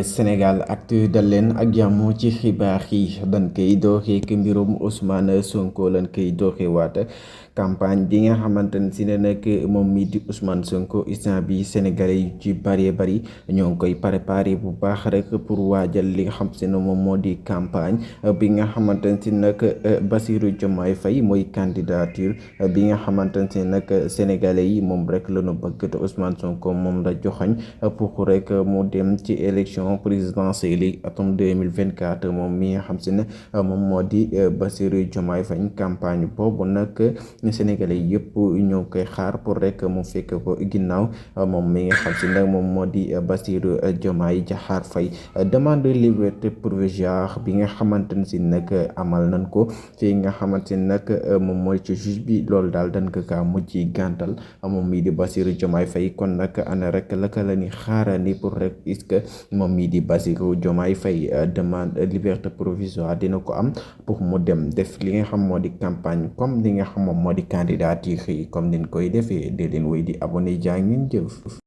Sénégal Actu dal leen ak jàmm ci xibaar yi dañ koy dooree ak mbirum Ousmane Sonko lañ koy dooree waat campagne bi nga xamante ne si ne nag moom mii di Ousmane Sonko instant bi Sénégalais yu ci bëree bëri ñoo ngi koy préparé bu baax rek pour waajal li nga xam si ne moom moo di campagne bi nga xamante ne si nag Bassirou Diomaye Faye mooy candidature bi nga xamante ne si nag Sénégalais yi moom rek la ñu bëgg te Ousmane Sonko moom la joxoñ pour rek mu dem ci élection présidentielle yi atum 2024 moom mi nga xam si ne moom moo di Bassirou Diomaye Faye campagne boobu nag Sénégalais yëpp ñoo koy xaar pour rek mu fekk ko ginnaaw moom mi nga xam si ne moom moo di Bassirou Diomaye Diakhar Faye demande de liberté provisoire bi nga xamante ne si nag amal nañ ko fii nga xamante ne nag moom mooy ci juge bi loolu daal dañ ko kaa mujj gàntal moom mii di Bassirou Diomaye Faye kon nag ana rek la ni xaarandi pour rek est-ce que moom mii di Bassirou Diomaye Faye demande liberté provisoire dina ko am pour mu dem def li nga xam moo di campagne comme li nga xam moom moo di candidature yi comme niñ koy defee dee leen wéy di abonné jaa ngeen jëf